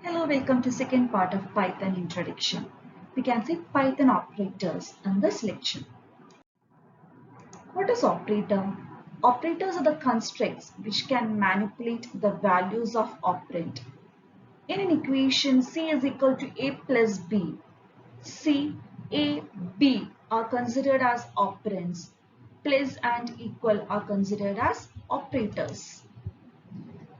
Hello, welcome to second part of Python introduction. We can see Python operators in this lecture. What is operator? Operators are the constructs which can manipulate the values of operand. In an equation C is equal to A plus B, C, A, B are considered as operands. Plus and equal are considered as operators.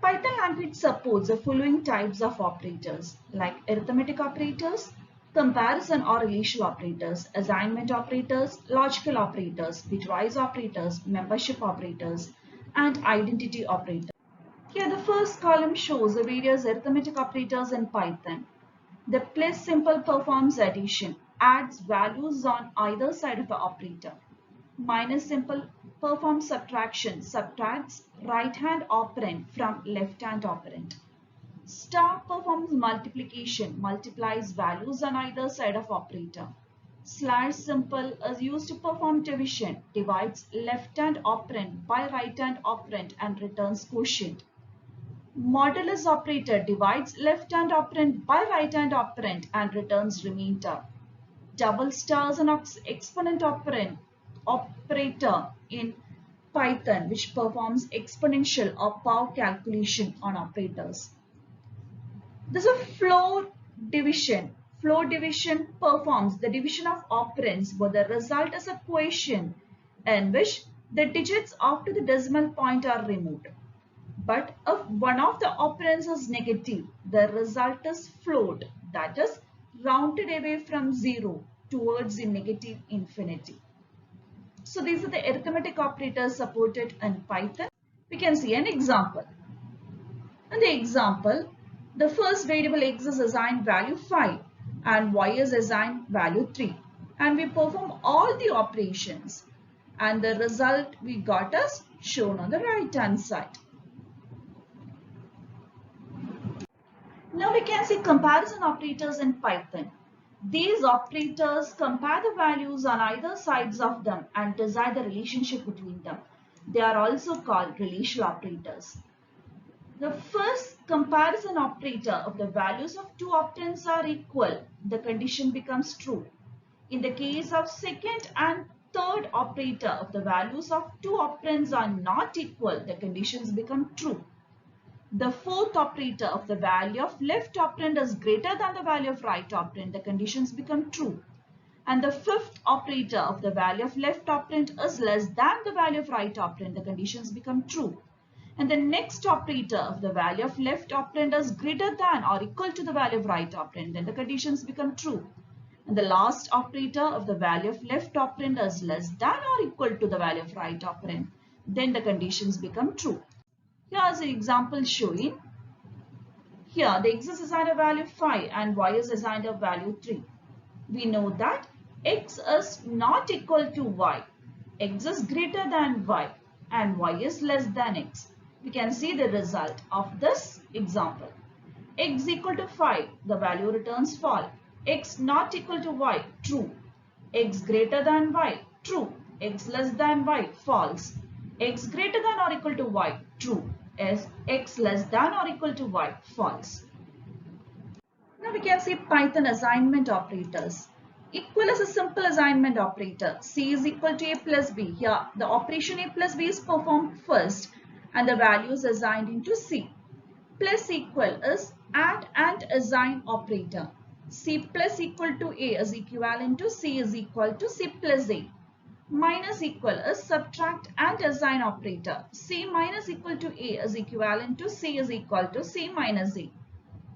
Python language supports the following types of operators like arithmetic operators, comparison or relational operators, assignment operators, logical operators, bitwise operators, membership operators, and identity operators. Here the first column shows the various arithmetic operators in Python. The plus symbol performs addition, adds values on either side of the operator. Minus symbol performs subtraction, subtracts right-hand operand from left-hand operand. Star performs multiplication, multiplies values on either side of operator. Slash symbol is used to perform division, divides left-hand operand by right-hand operand and returns quotient. Modulus operator divides left-hand operand by right-hand operand and returns remainder. Double star is an exponent operator in Python which performs exponential or power calculation on operators. This is a floor division. Floor division performs the division of operands where the result is a quotient in which the digits after the decimal point are removed. But if one of the operands is negative, the result is floored, that is rounded away from 0 towards the negative infinity. So these are the arithmetic operators supported in Python. We can see an example. In the example, the first variable x is assigned value 5 and y is assigned value 3. And we perform all the operations and the result we got is shown on the right hand side. Now we can see comparison operators in Python. These operators compare the values on either sides of them and decide the relationship between them. They are also called relational operators. The first comparison operator of the values of two operands are equal, the condition becomes true. In the case of second and third operator of the values of two operands are not equal, the conditions become true. The fourth operator of the value of left operand is greater than the value of right operand, the conditions become true. And the fifth operator of the value of left operand is less than the value of right operand, the conditions become true. And the next operator of the value of left operand is greater than or equal to the value of right operand, then the conditions become true. And the last operator of the value of left operand is less than or equal to the value of right operand, then the conditions become true. Here is an example showing. Here the x is assigned a value 5 and y is assigned a value 3. We know that x is not equal to y. X is greater than y and y is less than x. We can see the result of this example. X equal to 5, the value returns false. X not equal to y, true. X greater than y, true. X less than y, false. X greater than or equal to y, true. As x less than or equal to y, false. Now we can see Python assignment operators. Equal is a simple assignment operator. C is equal to A plus B. Here the operation A plus B is performed first and the value is assigned into C. Plus equal is add and assign operator. C plus equal to A is equivalent to C is equal to C plus A. Minus equal is subtract and assign operator. C minus equal to A is equivalent to C is equal to C minus A.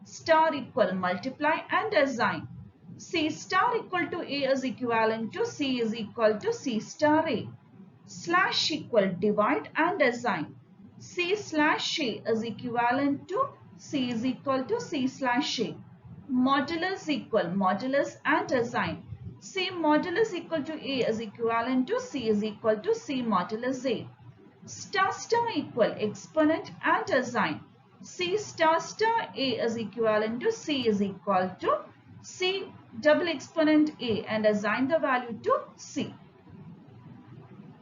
Star equal multiply and assign. C star equal to A is equivalent to C is equal to C star A. Slash equal divide and assign. C slash A is equivalent to C is equal to C slash A. Modulus equal modulus and assign. C modulus equal to A is equivalent to C is equal to C modulus A. Star star equal exponent and assign. C star star A is equivalent to C is equal to C double exponent A and assign the value to C.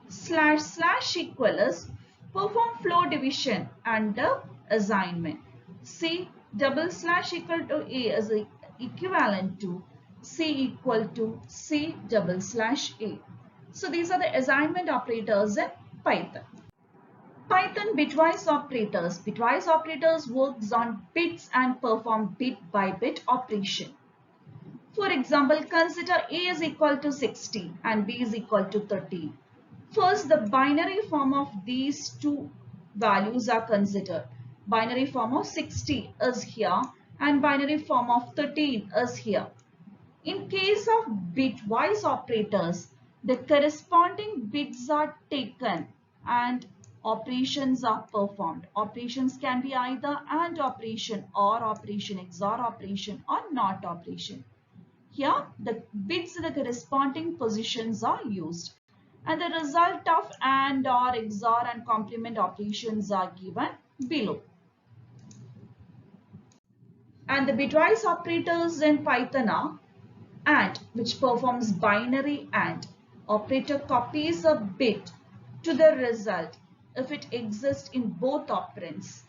Slash slash equal is perform floor division under assignment. C double slash equal to A is equivalent to C equal to C double slash A. So these are the assignment operators in Python. Python bitwise operators. Bitwise operators works on bits and perform bit by bit operation. For example, consider A is equal to 60 and B is equal to 13. First, the binary form of these two values are considered. Binary form of 60 is here and binary form of 13 is here. In case of bitwise operators, the corresponding bits are taken and operations are performed. Operations can be either AND operation, OR operation, XOR operation, or NOT operation. Here, the bits in the corresponding positions are used. And the result of AND, OR, XOR and complement operations are given below. And the bitwise operators in Python are AND, which performs binary AND. Operator copies a bit to the result if it exists in both operands.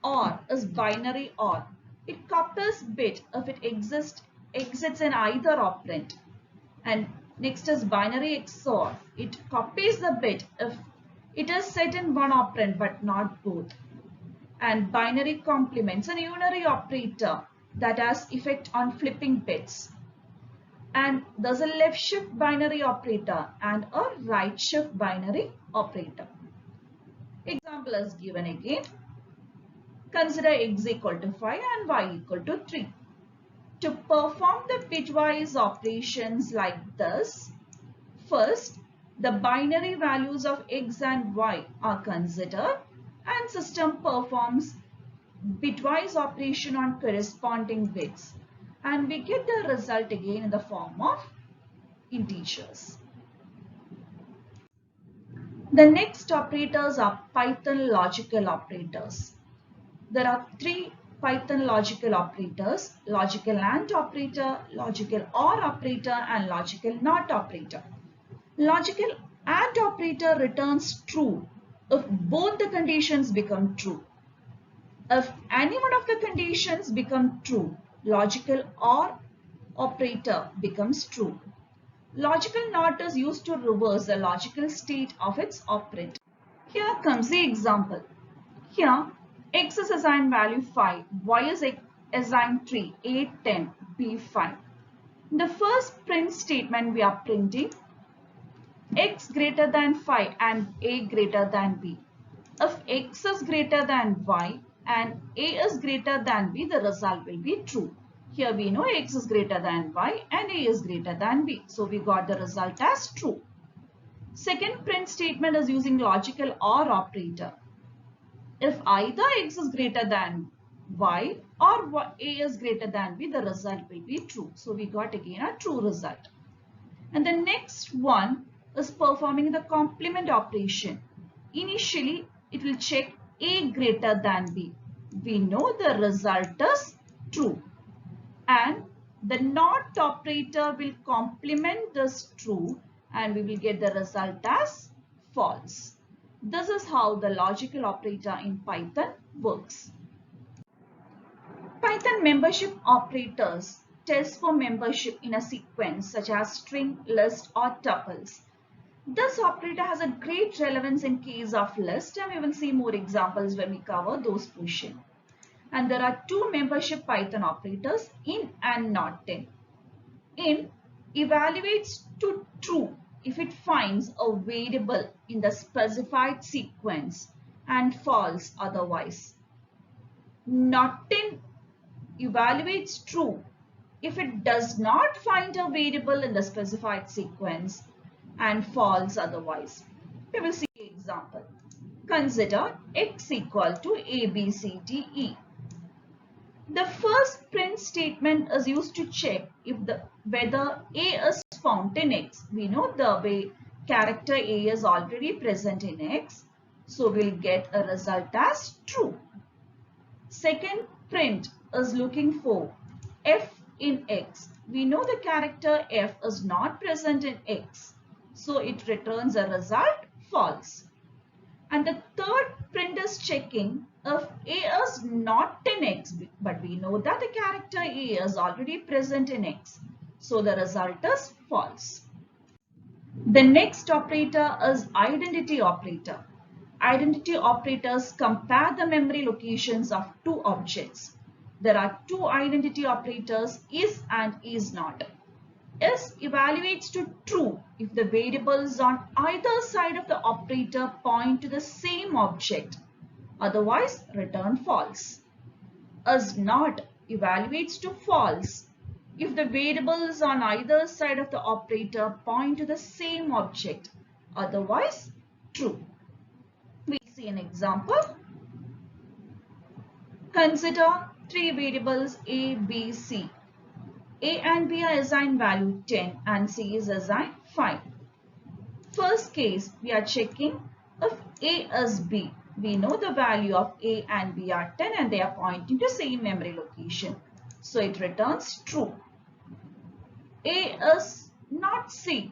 OR is binary OR. It copies bit if it exits in either operand. And next is binary XOR. It copies the bit if it is set in one operand but not both. And binary complements, an unary operator that has effect on flipping bits. And there's a left shift binary operator and a right shift binary operator. Example is given again. Consider x equal to 5 and y equal to 3. To perform the bitwise operations like this, first the binary values of x and y are considered and system performs bitwise operation on corresponding bits, and we get the result again in the form of integers. The next operators are Python logical operators. There are three Python logical operators: logical AND operator, logical OR operator and logical NOT operator. Logical AND operator returns true if both the conditions become true. If any one of the conditions become true, logical OR operator becomes true. Logical NOT is used to reverse the logical state of its operand. Here comes the example. Here, x is assigned value 5, y is assigned 3, 8, 10, b 5. In the first print statement, we are printing x greater than 5 and a greater than b. If x is greater than y and a is greater than b, the result will be true. Here we know x is greater than y and a is greater than b. So we got the result as true. Second print statement is using logical OR operator. If either x is greater than y or a is greater than b, the result will be true. So we got again a true result. And the next one is performing the complement operation. Initially, it will check a greater than b. We know the result is true. And the NOT operator will complement this true and we will get the result as false. This is how the logical operator in Python works. Python membership operators test for membership in a sequence such as string, list or tuples. This operator has a great relevance in case of list, and we will see more examples when we cover those portions. And there are two membership Python operators, in and not in. In evaluates to true if it finds a variable in the specified sequence and false otherwise. Not in evaluates true if it does not find a variable in the specified sequence and false otherwise. We will see an example. Consider x equal to a, b, c, d, e. The first print statement is used to check if whether a is found in x. We know the way character a is already present in x, so we'll get a result as true. Second print is looking for f in x. We know the character f is not present in x, so it returns a result false. And the third print is checking if A is not in X, but we know that the character A is already present in X, so the result is false. The next operator is identity operator. Identity operators compare the memory locations of two objects. There are two identity operators, is and is not. Is evaluates to true if the variables on either side of the operator point to the same object. Otherwise, return false. Is not evaluates to false if the variables on either side of the operator point to the same object. Otherwise, true. We'll see an example. Consider three variables A, B, C. A and B are assigned value 10 and C is assigned 5. First case, we are checking if A is B. We know the value of A and B are 10 and they are pointing to same memory location. So it returns true. A is not C.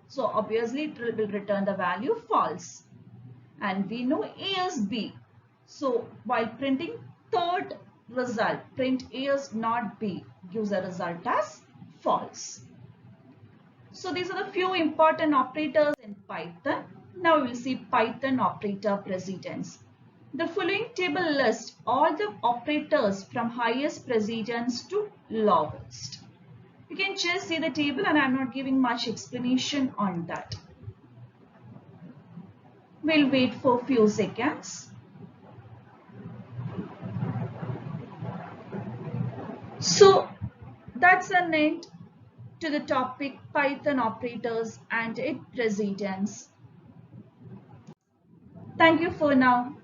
So obviously it will return the value false. And we know A is B. So while printing third result, print A is not B, gives a result as false. So these are the few important operators in Python. Now we will see Python operator precedence. The following table lists all the operators from highest precedence to lowest. You can just see the table and I am not giving much explanation on that. We'll wait for a few seconds. So that's an end to the topic Python operators and its precedence. Thank you for now.